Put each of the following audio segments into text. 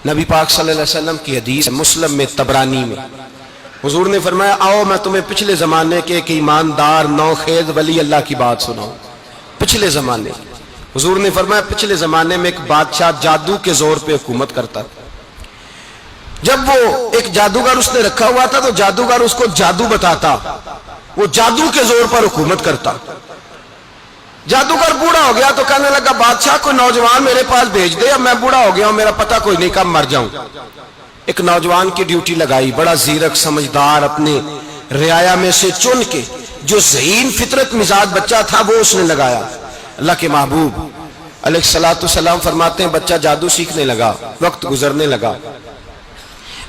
نبی پاک صلی اللہ علیہ وسلم کی حدیث مسلم میں طبرانی میں حضور نے فرمایا آؤ میں تمہیں پچھلے زمانے کے ایک ایماندار نوخیز ولی اللہ کی بات سناؤں. پچھلے زمانے حضور نے فرمایا پچھلے زمانے میں ایک بادشاہ جادو کے زور پہ حکومت کرتا. جب وہ ایک جادوگر اس نے رکھا ہوا تھا تو جادوگر اس کو جادو بتاتا, وہ جادو کے زور پر حکومت کرتا. جادوگر بوڑھا ہو گیا تو کہنے لگا بادشاہ کوئی نوجوان میرے پاس بھیج دے, اب میں بوڑھا ہو گیا ہوں میرا پتہ کوئی نہیں کب مر جاؤں. ایک نوجوان کی ڈیوٹی لگائی, بڑا زیرک سمجھدار اپنے رعایا میں سے چن کے جو ذہین فطرت مزاج بچہ تھا وہ اس نے لگایا. اللہ کے محبوب علیہ الصلوۃ والسلام فرماتے ہیں بچہ جادو سیکھنے لگا, وقت گزرنے لگا.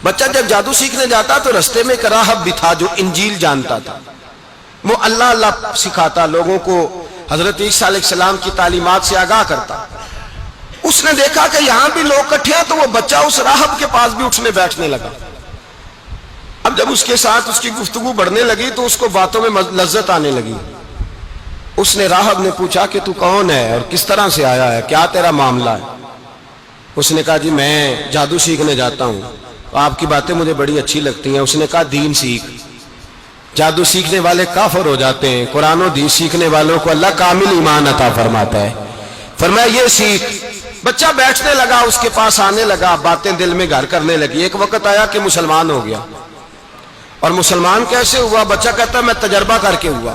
بچہ جب جادو سیکھنے جاتا تو رستے میں ایک راہب بھی تھا جو انجیل جانتا تھا, وہ اللہ اللہ سکھاتا, لوگوں کو حضرت عیسیٰ علیہ السلام کی تعلیمات سے آگاہ کرتا. اس نے دیکھا کہ یہاں بھی لوگ اکٹھے ہیں تو وہ بچہ اس راہب کے پاس بھی اٹھنے بیٹھنے لگا. اب جب اس کے ساتھ اس کی گفتگو بڑھنے لگی تو اس کو باتوں میں لذت آنے لگی. اس نے راہب نے پوچھا کہ تو کون ہے اور کس طرح سے آیا ہے, کیا تیرا معاملہ ہے؟ اس نے کہا جی میں جادو سیکھنے جاتا ہوں, آپ کی باتیں مجھے بڑی اچھی لگتی ہیں. اس نے کہا دین سیکھ, جادو سیکھنے والے کافر ہو جاتے ہیں, قرآن و دین سیکھنے والوں کو اللہ کامل ایمان عطا فرماتا ہے. فرمایا یہ سیکھ. بچہ بیٹھنے لگا, اس کے پاس آنے لگا, باتیں دل میں گھر کرنے لگی. ایک وقت آیا کہ مسلمان ہو گیا. اور مسلمان کیسے ہوا؟ بچہ کہتا ہے میں تجربہ کر کے ہوا.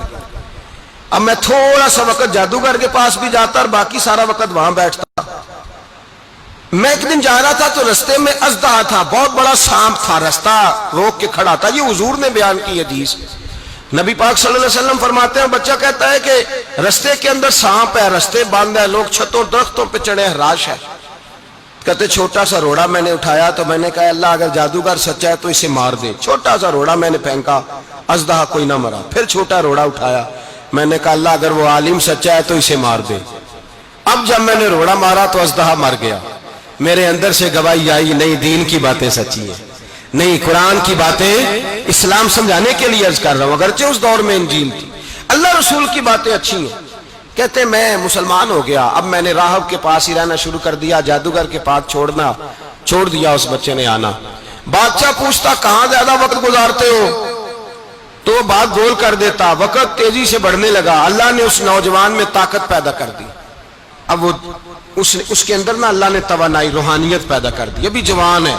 اب میں تھوڑا سا وقت جادوگر کے پاس بھی جاتا اور باقی سارا وقت وہاں بیٹھتا. میں ایک دن جا رہا تھا تو رستے میں اژدہا تھا, بہت بڑا سانپ تھا, رستہ روک کے کھڑا تھا. یہ حضور نے بیان کی حدیث. نبی پاک صلی اللہ علیہ وسلم فرماتے ہیں بچہ کہتا ہے کہ رستے کے اندر سانپ ہے, رستے بند ہے, لوگ چھتوں درختوں پہ چڑھے, ہراش ہے. کہتے چھوٹا سا روڑا میں نے اٹھایا تو میں نے کہا اللہ اگر جادوگر سچا ہے تو اسے مار دے. چھوٹا سا روڑا میں نے پھینکا, اژدہا کوئی نہ مرا. پھر چھوٹا روڑا اٹھایا, میں نے کہا اللہ اگر وہ عالم سچا ہے تو اسے مار دے. اب جب میں نے روڑا مارا تو اژدہا مر گیا. میرے اندر سے گواہی آئی نہیں دین کی باتیں سچی ہیں, نہیں قرآن کی باتیں اسلام سمجھانے کے لیے عرض کر رہا ہوں. اگرچہ اس دور میں انجیل تھی, اللہ رسول کی باتیں اچھی ہیں. کہتے میں مسلمان ہو گیا, اب میں نے راہب کے پاس ہی رہنا شروع کر دیا, جادوگر کے پاس چھوڑ دیا. اس بچے نے آنا. بادشاہ پوچھتا کہاں زیادہ وقت گزارتے ہو تو وہ بات گول کر دیتا. وقت تیزی سے بڑھنے لگا. اللہ نے اس نوجوان میں طاقت پیدا کر دی. اب وہ اس کے اندر نا اللہ نے توانائی روحانیت پیدا کر دی. ابھی جوان ہے,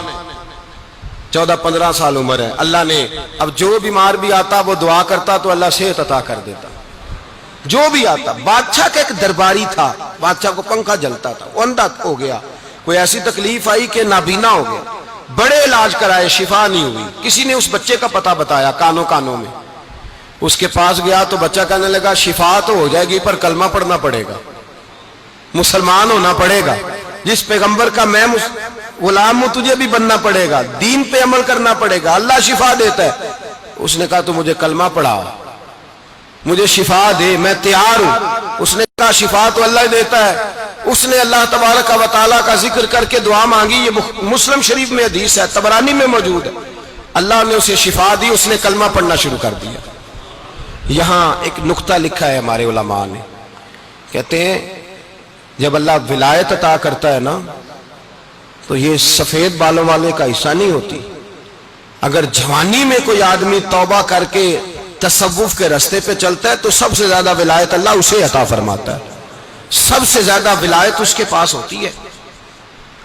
14-15 سال عمر ہے. اللہ نے اب جو بیمار بھی آتا وہ دعا کرتا تو اللہ صحت عطا کر دیتا. جو بھی آتا. بادشاہ کا ایک درباری تھا, بادشاہ کو پنکھا جلتا تھا, وہ اندھا ہو گیا. کوئی ایسی تکلیف آئی کہ نابینا ہو گیا. بڑے علاج کرائے, شفا نہیں ہوئی. کسی نے اس بچے کا پتہ بتایا کانوں میں. اس کے پاس گیا تو بچہ کہنے لگا شفا تو ہو جائے گی پر کلمہ پڑھنا پڑے گا, مسلمان ہونا پڑے گا. جس پیغمبر کا میں غلام ہوں تجھے بھی بننا پڑے گا, دین پہ عمل کرنا پڑے گا, اللہ شفا دیتا ہے. اس نے کہا تو مجھے کلمہ پڑھا, مجھے شفا دے, میں تیار ہوں. اس نے کہا شفا تو اللہ دیتا ہے. اس نے اللہ تبارک و تعالیٰ کا ذکر کر کے دعا مانگی. یہ مسلم شریف میں حدیث ہے, طبرانی میں موجود ہے. اللہ نے اسے شفا دی, اس نے کلمہ پڑھنا شروع کر دیا. یہاں ایک نقطہ لکھا ہے ہمارے علماء نے, کہتے ہیں جب اللہ ولایت عطا کرتا ہے نا تو یہ سفید بالوں والے کا حصہ نہیں ہوتی. اگر جوانی میں کوئی آدمی توبہ کر کے تصوف کے راستے پہ چلتا ہے تو سب سے زیادہ ولایت اللہ اسے عطا فرماتا ہے. سب سے زیادہ ولایت اس کے پاس ہوتی ہے.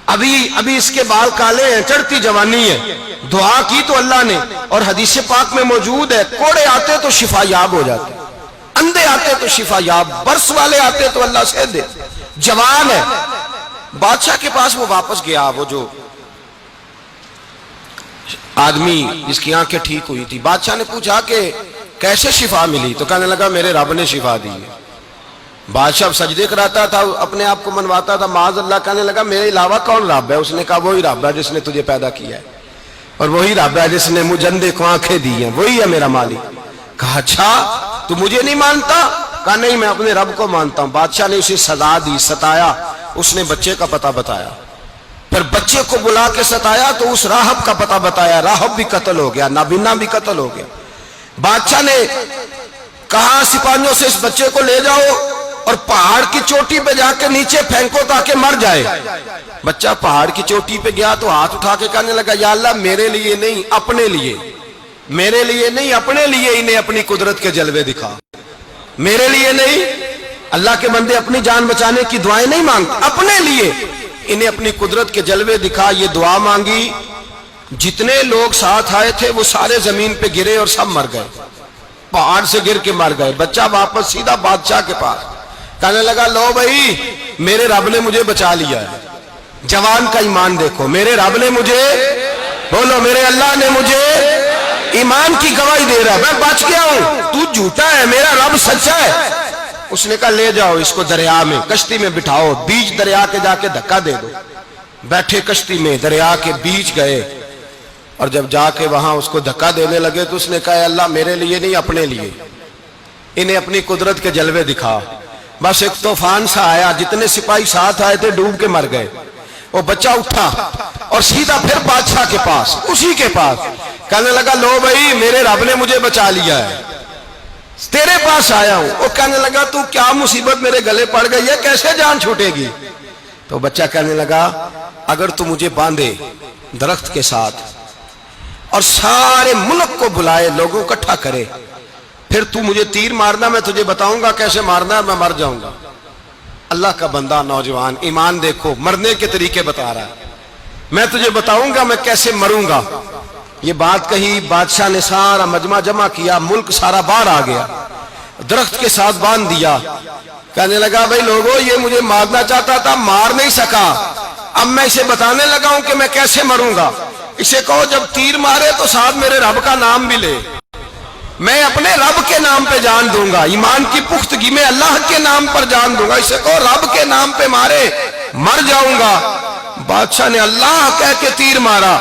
ابھی اس کے بال کالے ہیں, چڑھتی جوانی ہے, دعا کی تو اللہ نے, اور حدیث پاک میں موجود ہے کوڑے آتے تو شفا یاب ہو جاتے, اندھے آتے تو شفا یاب, برس والے آتے تو اللہ سے دے. جوان ہے. بادشاہ کے پاس وہ واپس گیا, وہ جو آدمی جس کی آنکھیں ٹھیک ہوئی تھی. بادشاہ نے پوچھا کہ کیسے شفا ملی تو کہنے لگا میرے رب نے شفا دی ہے. بادشاہ سجدے کراتا تھا, اپنے آپ کو منواتا تھا معاذ اللہ. کہنے لگا میرے علاوہ کون رب ہے؟ اس نے کہا وہی رب ہے جس نے تجھے پیدا کیا ہے, اور وہی رب ہے جس نے مجھے اندھے کو آنکھیں دی ہیں, وہی ہے میرا مالک. کہا اچھا تو مجھے نہیں مانتا؟ کہا نہیں میں اپنے رب کو مانتا ہوں. بادشاہ نے اسے سزا دی, ستایا. اس نے بچے کا پتہ بتایا, پھر بچے کو بلا کے ستایا تو اس راہب کا پتہ بتایا. راہب بھی قتل ہو گیا, نابینا بھی قتل ہو گیا. بادشاہ نے کہا سپاہیوں سے اس بچے کو لے جاؤ اور پہاڑ کی چوٹی پہ جا کے نیچے پھینکو تاکہ مر جائے۔ بچہ پہاڑ کی چوٹی پہ گیا تو ہاتھ اٹھا کے کہنے لگا یا اللہ میرے لیے نہیں اپنے لیے، میرے لیے نہیں اپنے لیے انہیں اپنی قدرت کے جلوے دکھا، میرے لیے نہیں۔ اللہ کے بندے اپنی جان بچانے کی دعائیں نہیں مانگتے، اپنے لیے انہیں اپنی قدرت کے جلوے دکھا، یہ دعا مانگی۔ جتنے لوگ ساتھ آئے تھے وہ سارے زمین پہ گرے اور سب مر گئے، پہاڑ سے گر کے مر گئے۔ بچہ واپس سیدھا بادشاہ کے پاس کہنے لگا لو بھائی میرے رب نے مجھے بچا لیا ہے۔ جوان کا ایمان دیکھو، میرے رب نے مجھے، بولو میرے اللہ نے مجھے ایمان کی گواہی دے رہا ہے، میں بچ گیا ہوں، تو جھوٹا ہے میرا رب سچا ہے۔ اس نے کہا لے جاؤ اس کو دریا میں، کشتی میں بٹھاؤ، بیچ دریا کے جا کے دھکا دے دو۔ بیٹھے کشتی میں، دریا کے بیچ گئے، اور جب جا کے وہاں اس کو دھکا دینے لگے تو اس نے کہا اللہ میرے لیے نہیں اپنے لیے انہیں اپنی قدرت کے جلوے دکھا۔ بس ایک طوفان سا آیا، جتنے سپاہی ساتھ آئے تھے ڈوب کے مر گئے۔ وہ بچہ اٹھا اور سیدھا پھر بادشاہ کے پاس، اسی کے پاس کہنے لگا لو بھائی میرے رب نے مجھے بچا لیا ہے، تیرے پاس آیا ہوں۔ وہ کہنے لگا تو کیا مصیبت میرے گلے پڑ گئی ہے، کیسے جان چھوٹے گی؟ تو بچہ کہنے لگا اگر تو مجھے باندھے درخت کے ساتھ اور سارے ملک کو بلائے، لوگوں اکٹھا کرے، پھر تو مجھے تیر مارنا، میں تجھے بتاؤں گا کیسے مارنا ہے، میں مر جاؤں گا۔ اللہ کا بندہ نوجوان ایمان دیکھو، مرنے کے طریقے بتا رہا ہے، میں تجھے بتاؤں گا میں کیسے مروں گا۔ یہ بات کہی، بادشاہ نے سارا مجمع جمع کیا، ملک سارا باہر آ گیا، درخت کے ساتھ باندھ دیا۔ کہنے لگا بھائی لوگوں یہ مجھے مارنا چاہتا تھا، مار نہیں سکا، اب میں اسے بتانے لگا ہوں کہ میں کیسے مروں گا۔ اسے کہو جب تیر مارے تو ساتھ میرے رب کا نام بھی لے، میں اپنے رب کے نام پہ جان دوں گا، ایمان کی پختگی میں اللہ کے نام پر جان دوں گا۔ اسے کہو رب کے نام پہ مارے، مر جاؤں گا۔ بادشاہ نے اللہ کہہ کے تیر مارا،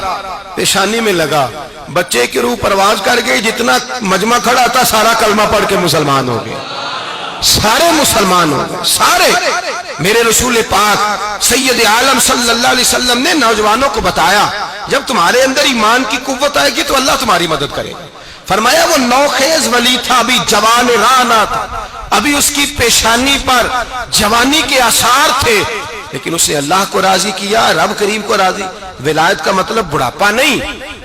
پیشانی میں لگا، بچے کی روح پرواز کر گئی، جتنا مجمع کھڑا تھا سارا کلمہ پڑھ کے مسلمان ہو گئے، سارے مسلمان ہو گئے سارے۔ میرے رسول پاک سید عالم صلی اللہ علیہ وسلم نے نوجوانوں کو بتایا جب تمہارے اندر ایمان کی قوت آئے گی تو اللہ تمہاری مدد کرے گا۔ فرمایا وہ نوخیز ولی تھا، ابھی جوان رانا تھا، ابھی اس کی پیشانی پر جوانی کے آثار تھے، لیکن اس نے اللہ کو راضی کیا، رب کریم کو راضی۔ ولایت کا مطلب بڑھاپا نہیں،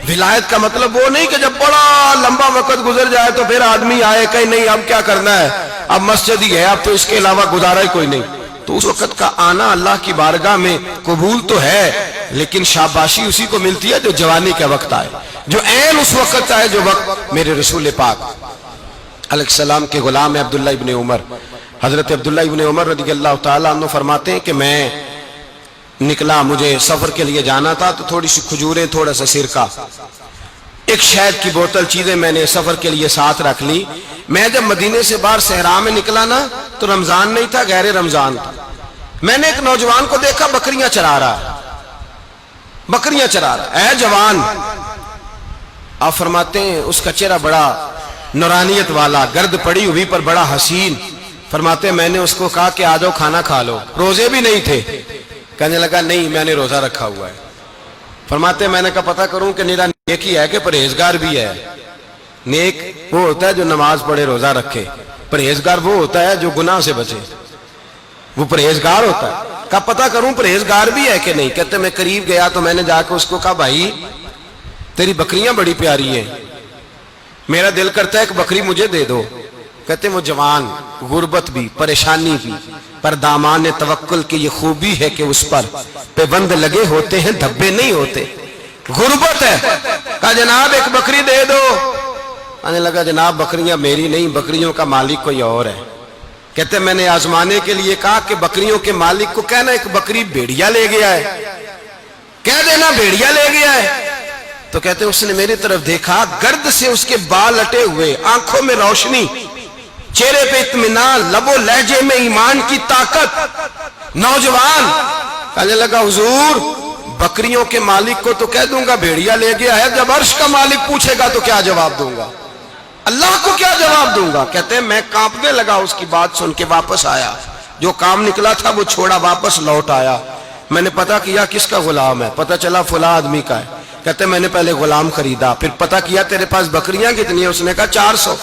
ولایت کا مطلب وہ نہیں کہ جب بڑا لمبا وقت گزر جائے تو پھر آدمی آئے کہ نہیں اب کیا کرنا ہے، اب مسجد ہی ہے، اب تو اس کے علاوہ گزارا ہی کوئی نہیں۔ تو اس وقت کا آنا اللہ کی بارگاہ میں قبول تو ہے، لیکن شاباشی اسی کو ملتی ہے جو جوانی کا وقت آئے، جو عین اس وقت آئے جو وقت میرے رسول پاک علیہ السلام کے غلام عبداللہ ابن عمر، حضرت عبداللہ ابن عمر رضی اللہ تعالیٰ عنہ فرماتے ہیں کہ میں نکلا، مجھے سفر کے لیے جانا تھا، تو تھوڑی سی کھجوریں، تھوڑا سا سرکہ، ایک شہد کی بوتل، چیزیں میں نے سفر کے لیے ساتھ رکھ لی۔ میں جب مدینے سے باہر صحرا میں نکلا نا تو رمضان نہیں تھا، غیر رمضان تھا۔ میں نے ایک نوجوان کو دیکھا بکریاں چرا رہا، بکریاں چرا رہا، اے جوان۔ آپ فرماتے ہیں اس کا چہرہ بڑا نورانیت والا، گرد پڑی ہوئی پر بڑا حسین۔ فرماتے ہیں میں نے اس کو کہا کہ آ جاؤ کھانا کھا لو، روزے بھی نہیں تھے۔ کہنے لگا نہیں میں نے روزہ رکھا ہوا ہے۔ فرماتے ہیں میں نے کہا پتہ کروں کہ نیرا نیک ہی ہے کہ پرہیزگار بھی ہے؟ نیک وہ ہوتا ہے جو نماز پڑھے روزہ رکھے، پرہیزگار وہ ہوتا ہے جو گناہ سے بچے، وہ پرہیزگار ہوتا ہے۔ کہا پتہ کروں پرہیزگار بھی ہے کہ نہیں؟ کہتے میں قریب گیا تو میں نے جا کے اس کو کہا بھائی تیری بکریاں بڑی پیاری ہیں، میرا دل کرتا ہے ایک بکری مجھے دے دو۔ کہتے وہ جوان، غربت بھی، پریشانی بھی، پر دامان توکل کی یہ خوبی ہے کہ اس پر پیبند لگے ہوتے ہیں، دھبے نہیں ہوتے۔ غربت ہے، کہا جناب ایک بکری دے دو۔ آنے لگا جناب بکریاں میری نہیں، بکریوں کا مالک کوئی اور ہے۔ کہتے میں نے آزمانے کے لیے کہا کہ بکریوں کے مالک کو کہنا ایک بکری بھیڑیا لے گیا ہے، کہہ دینا بھیڑیا لے گیا ہے۔ تو کہتے اس نے میری طرف دیکھا، گرد سے اس کے بال اٹے ہوئے، آنکھوں میں روشنی، چہرے پہ اطمینان، لب و لہجے میں ایمان کی طاقت۔ نوجوان کہنے لگا حضور بکریوں کے مالک کو تو کہہ دوں گا بھیڑیا لے گیا ہے، جب عرش کا مالک پوچھے گا تو کیا جواب دوں گا؟ اللہ کو کیا جواب دوں گا؟ کہتے ہیں میں کانپنے لگا، اس کی بات سن کے واپس آیا، جو کام نکلا تھا وہ چھوڑا، واپس لوٹ آیا۔ میں نے پتا کیا کس کا غلام ہے، پتا چلا فلاں آدمی کا ہے۔ کہتے میں نے پہلے غلام خریدا، پھر پتا کیا تیرے پاس بکریاں کتنی ہیں؟ اس نے کہا 400۔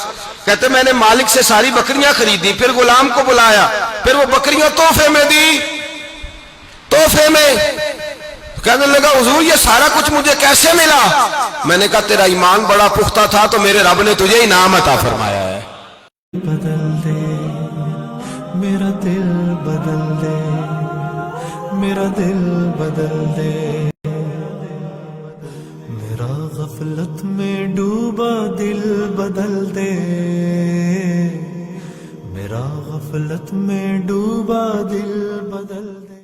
کہتے میں نے مالک سے ساری بکریاں خریدی، پھر غلام کو بلایا، پھر وہ بکریاں تحفے میں دی، تحفے میں۔ کہنے لگا حضور یہ سارا کچھ مجھے کیسے ملا؟ میں نے کہا تیرا ایمان بڑا پختہ تھا تو میرے رب نے تجھے انعام عطا فرمایا ہے۔ بدل دے میرا دل، بدل دے میرا دل، بدل دے میرا غفلت میں ڈوبا دل، بدل دے میرا غفلت میں ڈوبا دل، بدل دے۔